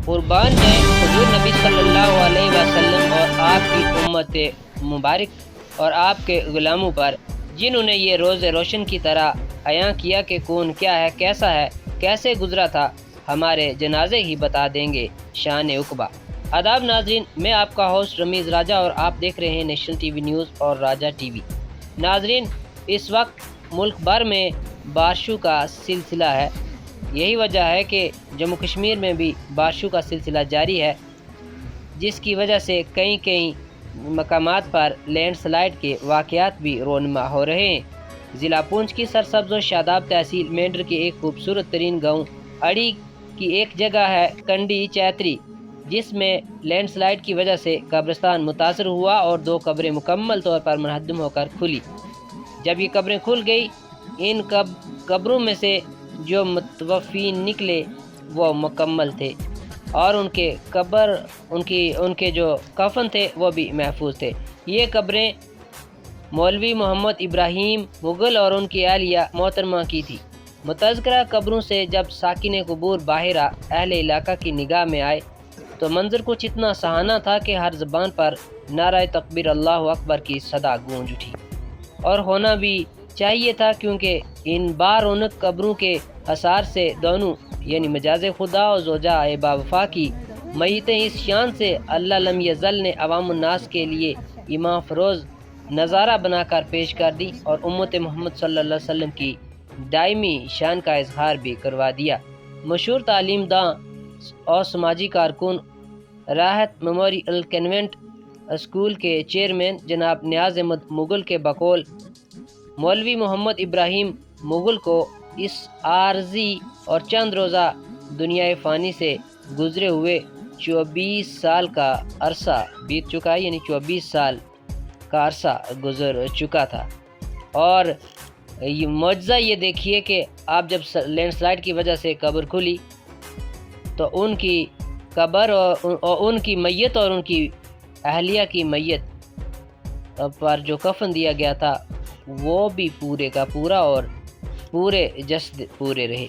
कुर्बान जाएं हुजूर नबी सल्लल्लाहु अलैहि वसल्लम और आपकी उम्मत मुबारक और आपके गुलामों पर, जिन्होंने ये रोज़ रोशन की तरह अयां किया कि कौन क्या है, कैसा है, कैसे गुजरा था। हमारे जनाजे ही बता देंगे शान उक़बा। आदाब नाज़रीन, मैं आपका होस्ट रमीज़ राजा और आप देख रहे हैं नेशनल टीवी न्यूज़ और राजा टीवी। नाज़रीन, इस वक्त मुल्क भर में बारिशों का सिलसिला है। यही वजह है कि जम्मू कश्मीर में भी बारिशों का सिलसिला जारी है, जिसकी वजह से कई मकामात पर लैंडस्लाइड के वाक़यात भी रोनमा हो रहे हैं। ज़िला पूंछ की सरसब्ज़ और शादाब तहसील मेंढर के एक खूबसूरत तरीन गाँव अड़ी की एक जगह है कंडी चैत्री, जिसमें लैंडस्लाइड की वजह से कब्रिस्तान मुतासर हुआ और 2 कब्रें मुकम्मल तौर पर मुनहदम होकर खुली। जब ये कब्रें खुल गई, इन कब्रों में से जो मुतवफ़ीन निकले वो मुकम्मल थे और उनके जो कफन थे वो भी महफूज थे। ये कब्रें मौलवी मोहम्मद इब्राहीम मुग़ल और उनकी अहलिया मोहतरमा की थी। मुतज़क्करा कब्रों से जब साकिन क़ुबूर बाहिरा अहले इलाका की निगाह में आए तो मंजर कुछ इतना सहाना था कि हर ज़बान पर नारा तकबीर अल्लाहु अकबर की सदा गूंज उठी। और होना भी चाहिए था, क्योंकि इन बारौनक कब्रों के हसार से दोनों यानी मजाज खुदा और ज़ोजा बावफा की मैयतें इस शान से अल्लाह लम यज़ल ने अवामुन्नास के लिए इमाम फ़रोज़ नज़ारा बनाकर पेश कर दी और उम्मत मोहम्मद सल्लल्लाहु अलैहि वसल्लम की दायमी शान का इजहार भी करवा दिया। मशहूर तालीम दां और समाजी कारकुन राहत मेमोरियल कन्वेंट स्कूल के चेयरमैन जनाब नियाज़ अहमद मुग़ल के बकौल मौलवी मोहम्मद इब्राहीम मुग़ल को इस आर्जी और चंद रोज़ा दुनिया फ़ानी से गुज़रे हुए 24 साल का अरसा बीत चुका है, यानी 24 साल का अरसा गुज़र चुका था। और ये मौजज़ा ये देखिए कि आप जब लैंडस्लाइड की वजह से कब्र खुली तो उनकी कब्र और उनकी मैयत और उनकी अहलिया की मैयत पर जो कफन दिया गया था वो भी पूरे का पूरा और पूरे जस्द पूरे रहे।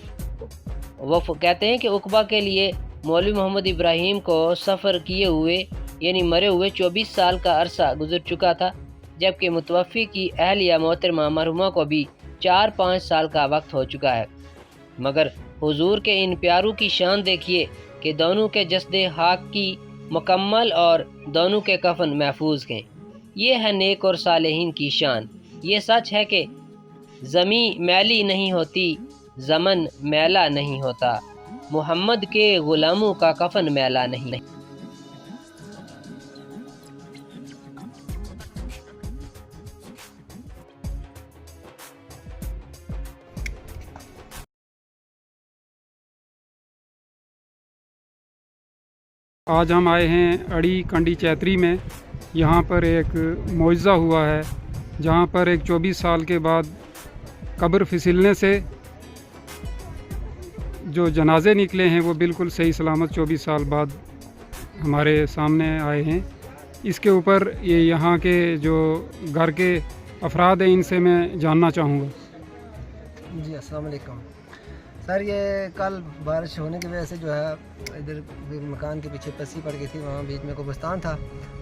वो कहते हैं कि उक़बा के लिए मौलवी मोहम्मद इब्राहीम को सफ़र किए हुए यानी मरे हुए 24 साल का अरसा गुजर चुका था, जबकि मुतवफ़ी की अहलिया मोहतरमा मरहुमा को भी 4-5 साल का वक्त हो चुका है। मगर हुजूर के इन प्यारों की शान देखिए कि दोनों के जस्दे हाक की मुकम्मल और दोनों के कफन महफूज हैं। ये है नेक और सालेहीन की शान। ये सच है कि ज़मी मैली नहीं होती, ज़मन मैला नहीं होता, मोहम्मद के ग़ुलामों का कफन मैला नहीं। आज हम आए हैं अड़ी कंडी चैत्री में। यहाँ पर एक मुआवज़ा हुआ है, जहाँ पर एक 24 साल के बाद कब्र फिसलने से जो जनाजे निकले हैं वो बिल्कुल सही सलामत 24 साल बाद हमारे सामने आए हैं। इसके ऊपर ये यहाँ के जो घर के अफराद हैं इनसे मैं जानना चाहूँगा। जी अस्सलाम वालेकुम सर, ये कल बारिश होने की वजह से जो है इधर मकान के पीछे पस्सी पड़ गई थी, वहाँ बीच में कब्रिस्तान था,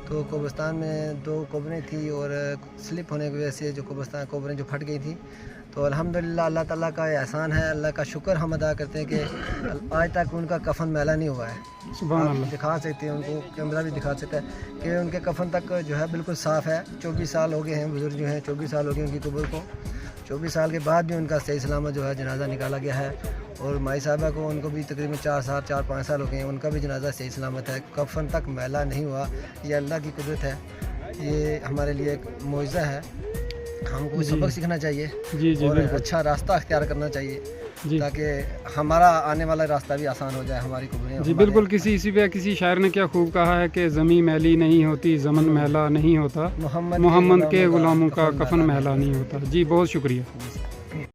तो कब्रिस्तान में 2 कब्रें थी और स्लिप होने की वजह से जो कब्रें जो फट गई थी। तो अल्हम्दुलिल्लाह अल्लाह ताला का एहसान है, अल्लाह का शुक्र हम अदा करते हैं कि आज तक उनका कफन मैला नहीं हुआ है। सुभान आप अल्लाह। दिखा सकते हैं, उनको कैमरा भी दिखा सकता है कि उनके कफन तक जो है बिल्कुल साफ़ है। 24 साल हो गए हैं, बुज़ुर्ग जो हैं 24 साल हो गए उनकी कब्र को। 24 साल के बाद भी उनका सही सलामत जो है जनाजा निकाला गया है। और माई साहबा को उनको भी तकरीबन 4-5 साल हो गए हैं, उनका भी जनाजा सही सलामत है, कफन तक मैला नहीं हुआ। ये अल्लाह की कुदरत है, ये हमारे लिए एक मुआवज़ा है। हमको सबक सीखना चाहिए और अच्छा रास्ता अख्तियार करना चाहिए ताकि हमारा आने वाला रास्ता भी आसान हो जाए, हमारी कब्रें। जी बिल्कुल, किसी शायर ने क्या खूब कहा है कि ज़मी मैली नहीं होती, ज़मन मैला नहीं होता, मोहम्मद के ग़ुलामों का कफन मैला नहीं होता। जी बहुत शुक्रिया।